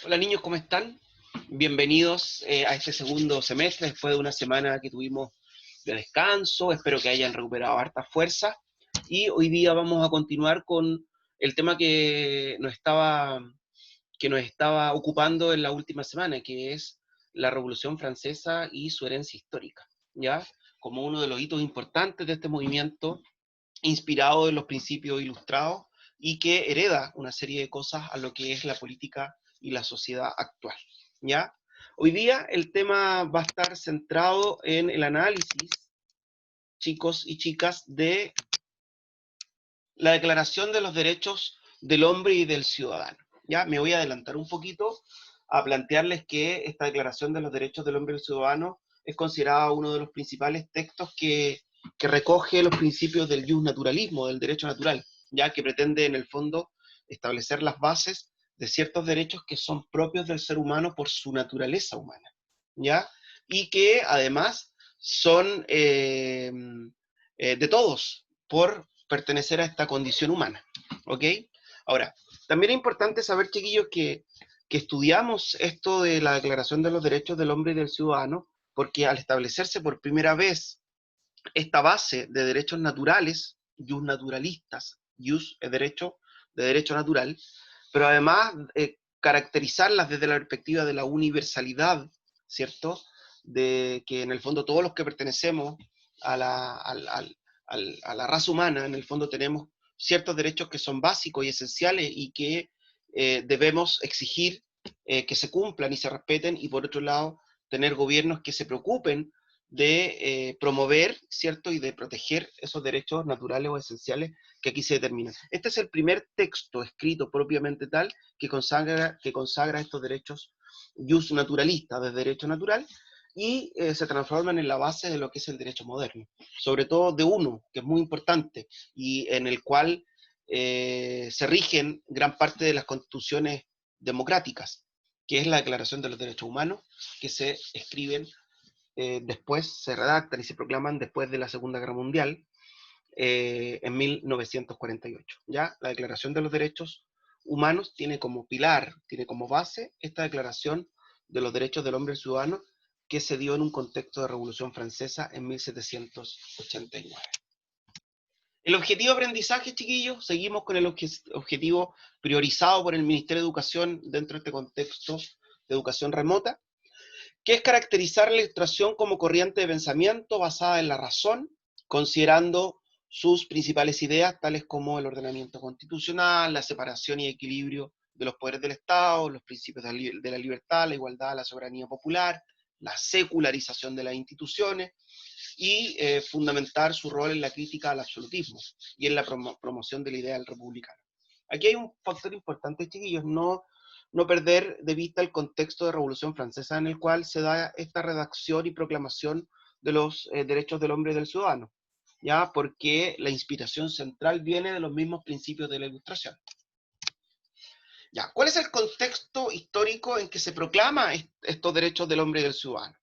Hola niños, ¿cómo están? Bienvenidos a este segundo semestre, después de una semana que tuvimos de descanso. Espero que hayan recuperado harta fuerza. Y hoy día vamos a continuar con el tema que nos estaba ocupando en la última semana, que es la Revolución Francesa y su herencia histórica, ¿ya? Como uno de los hitos importantes de este movimiento, inspirado en los principios ilustrados y que hereda una serie de cosas a lo que es la política y la sociedad actual, ¿ya? Hoy día el tema va a estar centrado en el análisis, chicos y chicas, de la Declaración de los Derechos del Hombre y del Ciudadano. Ya me voy a adelantar un poquito a plantearles que esta Declaración de los Derechos del Hombre y del Ciudadano es considerada uno de los principales textos que recoge los principios del justnaturalismo, del derecho natural, ya que pretende en el fondo establecer las bases de ciertos derechos que son propios del ser humano por su naturaleza humana, ¿ya? Y que además son de todos por pertenecer a esta condición humana, ¿ok? Ahora, también es importante saber, chiquillos, que estudiamos esto de la Declaración de los Derechos del Hombre y del Ciudadano, porque al establecerse por primera vez esta base de derechos naturales, jus naturalistas, jus es derecho, de derecho natural, pero además caracterizarlas desde la perspectiva de la universalidad, ¿cierto? De que en el fondo todos los que pertenecemos a la raza humana, en el fondo tenemos ciertos derechos que son básicos y esenciales y que debemos exigir que se cumplan y se respeten, y por otro lado, tener gobiernos que se preocupen de promover, ¿cierto? Y de proteger esos derechos naturales o esenciales que aquí se determinan. Este es el primer texto escrito propiamente tal que consagra estos derechos jus naturalistas, de derecho natural, y se transforman en la base de lo que es el derecho moderno, sobre todo de uno, que es muy importante, y en el cual se rigen gran parte de las constituciones democráticas, que es la Declaración de los Derechos Humanos, que se escriben después, se redactan y se proclaman después de la Segunda Guerra Mundial, en 1948. ¿Ya? La Declaración de los Derechos Humanos tiene como pilar, tiene como base esta Declaración de los Derechos del Hombre y Ciudadano, que se dio en un contexto de Revolución Francesa en 1789. El objetivo de aprendizaje, chiquillos, seguimos con el objetivo priorizado por el Ministerio de Educación dentro de este contexto de educación remota, que es caracterizar la ilustración como corriente de pensamiento basada en la razón, considerando sus principales ideas, tales como el ordenamiento constitucional, la separación y equilibrio de los poderes del Estado, los principios de la libertad, la igualdad, la soberanía popular, la secularización de las instituciones, y fundamentar su rol en la crítica al absolutismo y en la promoción del ideal republicano. Aquí hay un factor importante, chiquillos, no perder de vista el contexto de Revolución Francesa en el cual se da esta redacción y proclamación de los derechos del hombre y del ciudadano, ¿ya? Porque la inspiración central viene de los mismos principios de la Ilustración. Ya, ¿cuál es el contexto histórico en que se proclama estos derechos del hombre y del ciudadano?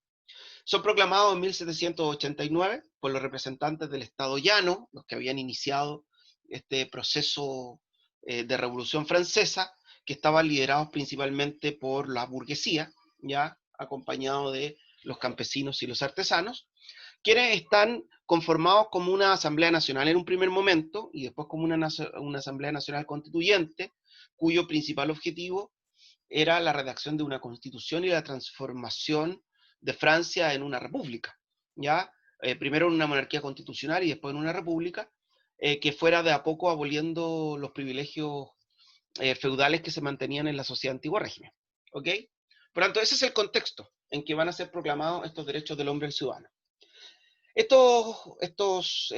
Son proclamados en 1789 por los representantes del Estado llano, los que habían iniciado este proceso de Revolución Francesa, que estaban liderados principalmente por la burguesía, ya acompañado de los campesinos y los artesanos, quienes están conformados como una Asamblea Nacional en un primer momento y después como una Asamblea Nacional Constituyente, cuyo principal objetivo era la redacción de una constitución y la transformación de Francia en una república, ¿ya? Primero en una monarquía constitucional y después en una república, que fuera de a poco aboliendo los privilegios feudales que se mantenían en la sociedad antigua régimen, ¿ok? Por lo tanto, ese es el contexto en que van a ser proclamados estos derechos del hombre y el ciudadano. Estos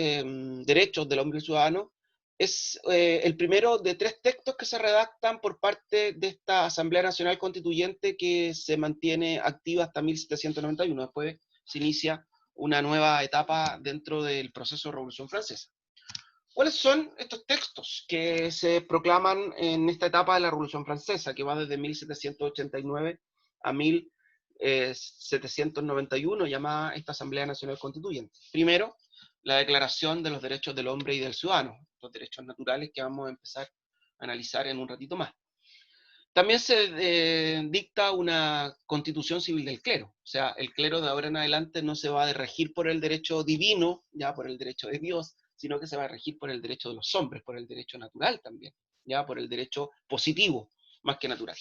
derechos del hombre y ciudadano es el primero de tres textos que se redactan por parte de esta Asamblea Nacional Constituyente que se mantiene activa hasta 1791. Después se inicia una nueva etapa dentro del proceso de Revolución Francesa. ¿Cuáles son estos textos que se proclaman en esta etapa de la Revolución Francesa, que va desde 1789 a 1791, llamada esta Asamblea Nacional Constituyente? Primero, la Declaración de los Derechos del Hombre y del Ciudadano, los derechos naturales que vamos a empezar a analizar en un ratito más. También se dicta una constitución civil del clero. O sea, el clero de ahora en adelante no se va a regir por el derecho divino, ya por el derecho de Dios, sino que se va a regir por el derecho de los hombres, por el derecho natural también, ya por el derecho positivo, más que natural.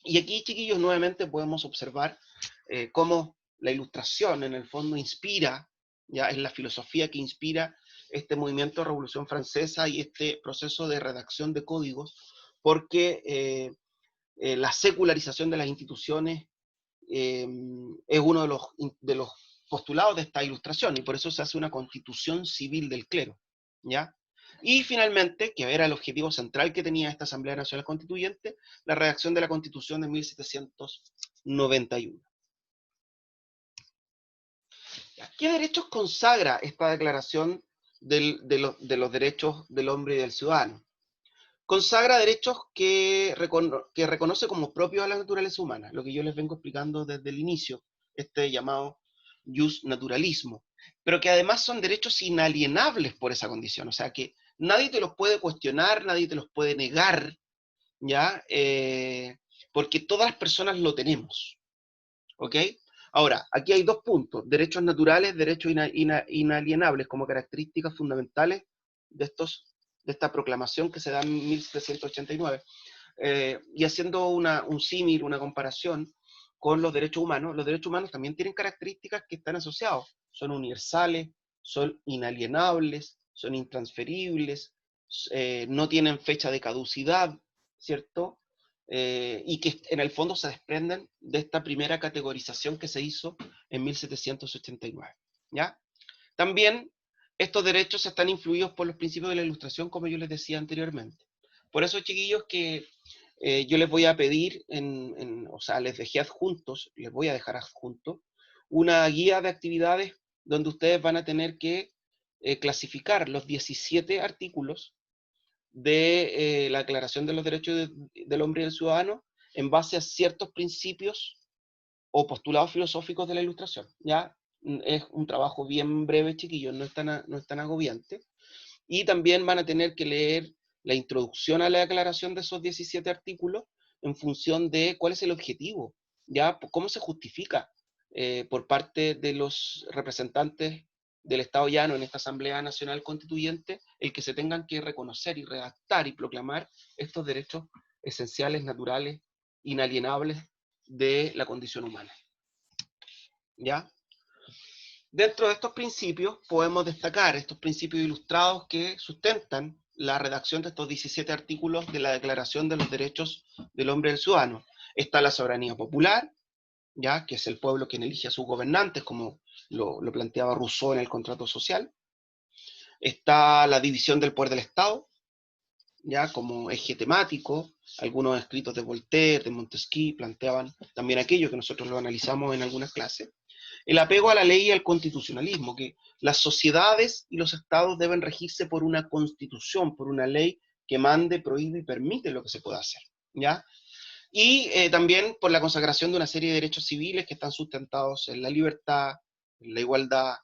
Y aquí, chiquillos, nuevamente podemos observar cómo la Ilustración en el fondo inspira, ya es la filosofía que inspira este movimiento de Revolución Francesa y este proceso de redacción de códigos, porque la secularización de las instituciones es uno de los postulados de esta Ilustración, y por eso se hace una constitución civil del clero, ¿ya? Y finalmente, que era el objetivo central que tenía esta Asamblea Nacional Constituyente, la redacción de la Constitución de 1791. ¿Qué derechos consagra esta Declaración de los Derechos del Hombre y del Ciudadano? Consagra derechos que reconoce como propios a la naturaleza humana, lo que yo les vengo explicando desde el inicio, este llamado jus naturalismo, pero que además son derechos inalienables por esa condición, o sea que nadie te los puede cuestionar, nadie te los puede negar, ¿ya? Porque todas las personas lo tenemos, ¿ok? Ahora, aquí hay dos puntos, derechos naturales, derechos inalienables como características fundamentales de, de esta proclamación que se da en 1789. Y haciendo un símil, una comparación con los derechos humanos también tienen características que están asociados, son universales, son inalienables, son intransferibles, no tienen fecha de caducidad, ¿cierto? Y que en el fondo se desprenden de esta primera categorización que se hizo en 1789, ¿ya? También estos derechos están influidos por los principios de la Ilustración, como yo les decía anteriormente. Por eso, chiquillos, que yo les voy a pedir, o sea, les dejé adjuntos, les voy a dejar adjuntos, una guía de actividades donde ustedes van a tener que clasificar los 17 artículos de la Declaración de los Derechos del Hombre y del Ciudadano en base a ciertos principios o postulados filosóficos de la Ilustración. ¿Ya? Es un trabajo bien breve, chiquillos, no es tan agobiante. Y también van a tener que leer la introducción a la declaración de esos 17 artículos en función de cuál es el objetivo, ¿ya? Cómo se justifica por parte de los representantes del Estado llano en esta Asamblea Nacional Constituyente el que se tengan que reconocer y redactar y proclamar estos derechos esenciales, naturales, inalienables de la condición humana. ¿Ya? Dentro de estos principios podemos destacar estos principios ilustrados que sustentan la redacción de estos 17 artículos de la Declaración de los Derechos del Hombre y del Ciudadano. Está la soberanía popular, ¿ya? Que es el pueblo quien elige a sus gobernantes, como lo planteaba Rousseau en el contrato social. Está la división del poder del Estado, ya como eje temático. Algunos escritos de Voltaire, de Montesquieu, planteaban también aquello que nosotros lo analizamos en algunas clases. El apego a la ley y al constitucionalismo, que las sociedades y los estados deben regirse por una constitución, por una ley que mande, prohíbe y permite lo que se pueda hacer, ¿ya? Y también por la consagración de una serie de derechos civiles que están sustentados en la libertad, en la igualdad,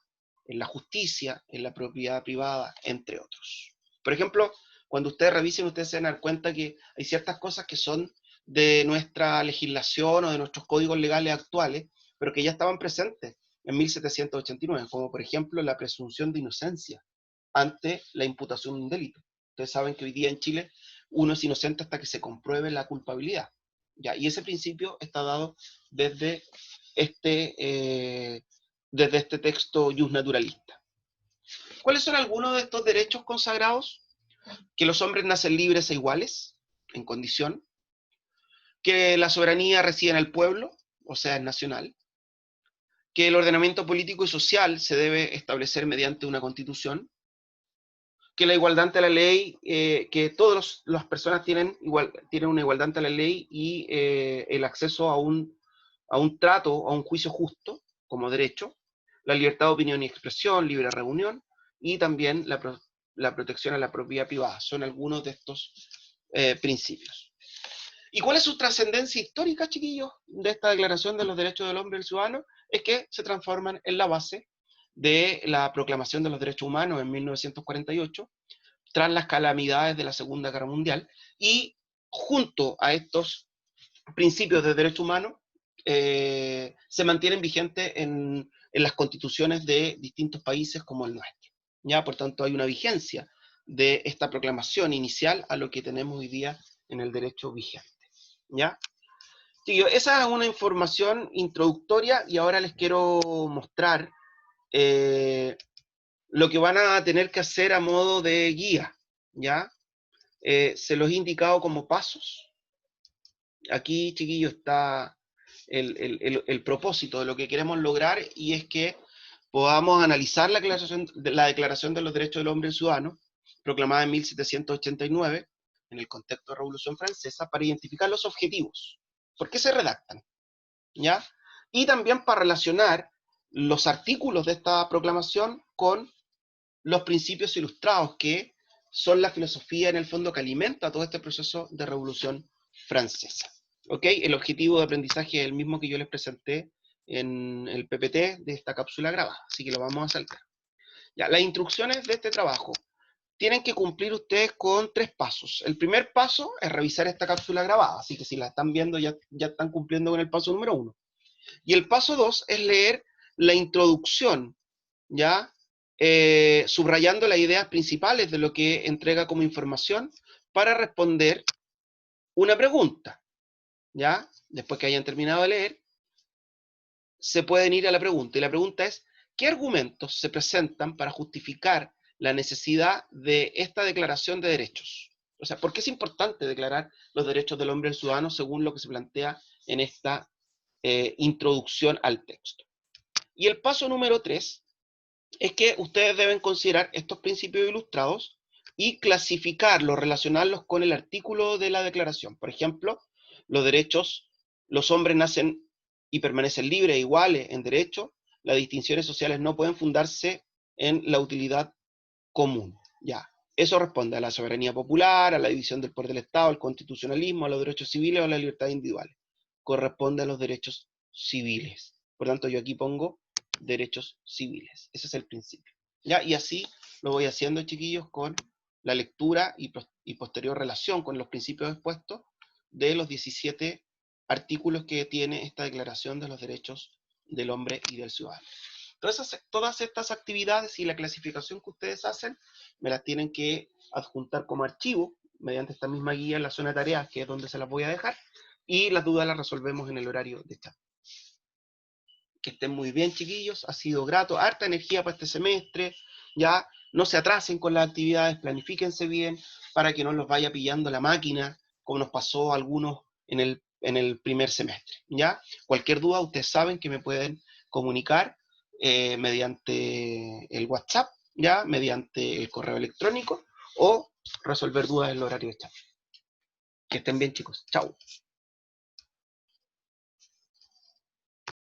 en la justicia, en la propiedad privada, entre otros. Por ejemplo, cuando ustedes revisen, ustedes se van a dar cuenta que hay ciertas cosas que son de nuestra legislación o de nuestros códigos legales actuales, pero que ya estaban presentes en 1789, como por ejemplo la presunción de inocencia ante la imputación de un delito. Ustedes saben que hoy día en Chile uno es inocente hasta que se compruebe la culpabilidad. ¿Ya? Y ese principio está dado desde desde este texto jus naturalista. ¿Cuáles son algunos de estos derechos consagrados? Que los hombres nacen libres e iguales, en condición, que la soberanía reside en el pueblo, o sea, es nacional, que el ordenamiento político y social se debe establecer mediante una constitución, que la igualdad ante la ley, que todas las personas tienen una igualdad ante la ley y el acceso a un trato, a un juicio justo como derecho, la libertad de opinión y expresión, libre reunión, y también la protección a la propiedad privada. Son algunos de estos principios. ¿Y cuál es su trascendencia histórica, chiquillos, de esta Declaración de los Derechos del Hombre y del Ciudadano? Es que se transforman en la base de la Proclamación de los Derechos Humanos en 1948, tras las calamidades de la Segunda Guerra Mundial, y junto a estos principios de derechos humanos se mantienen vigentes en las constituciones de distintos países como el nuestro. ¿Ya? Por tanto, hay una vigencia de esta proclamación inicial a lo que tenemos hoy día en el derecho vigente. ¿Ya? Sí, esa es una información introductoria y ahora les quiero mostrar lo que van a tener que hacer a modo de guía. ¿Ya? Se los he indicado como pasos. Aquí, chiquillo, está el propósito de lo que queremos lograr, y es que podamos analizar la Declaración de los Derechos del Hombre y el Ciudadano, proclamada en 1789, en el contexto de la Revolución Francesa, para identificar los objetivos. ¿Por qué se redactan? ¿Ya? Y también para relacionar los artículos de esta proclamación con los principios ilustrados, que son la filosofía en el fondo que alimenta todo este proceso de Revolución Francesa. ¿Ok? El objetivo de aprendizaje es el mismo que yo les presenté en el PPT de esta cápsula grabada, así que lo vamos a saltar. Ya, las instrucciones de este trabajo tienen que cumplir ustedes con 3 pasos. El primer paso es revisar esta cápsula grabada, así que si la están viendo ya están cumpliendo con el paso número 1. Y el paso 2 es leer la introducción, ¿ya? Subrayando las ideas principales de lo que entrega como información para responder una pregunta, ¿ya? Después que hayan terminado de leer, se pueden ir a la pregunta, y la pregunta es: ¿qué argumentos se presentan para justificar la necesidad de esta declaración de derechos? O sea, ¿por qué es importante declarar los derechos del hombre y del ciudadano según lo que se plantea en esta introducción al texto? Y el paso número 3 es que ustedes deben considerar estos principios ilustrados y clasificarlos, relacionarlos con el artículo de la declaración. Por ejemplo, los derechos: los hombres nacen y permanecen libres e iguales en derecho, las distinciones sociales no pueden fundarse en la utilidad común. Ya, eso responde a la soberanía popular, a la división del poder del Estado, al constitucionalismo, a los derechos civiles o a las libertades individuales. Corresponde a los derechos civiles. Por tanto, yo aquí pongo derechos civiles. Ese es el principio. ¿Ya? Y así lo voy haciendo, chiquillos, con la lectura y posterior relación con los principios expuestos de los 17 artículos que tiene esta Declaración de los Derechos del Hombre y del Ciudadano. Todas estas actividades y la clasificación que ustedes hacen me las tienen que adjuntar como archivo mediante esta misma guía en la zona de tareas, que es donde se las voy a dejar, y las dudas las resolvemos en el horario de chat. Que estén muy bien, chiquillos, ha sido grato, harta energía para este semestre, ya no se atrasen con las actividades, planifíquense bien para que no los vaya pillando la máquina, como nos pasó a algunos en el primer semestre, ¿ya? Cualquier duda, ustedes saben que me pueden comunicar mediante el WhatsApp, ¿ya? Mediante el correo electrónico, o resolver dudas en el horario de chat. Que estén bien, chicos. Chao.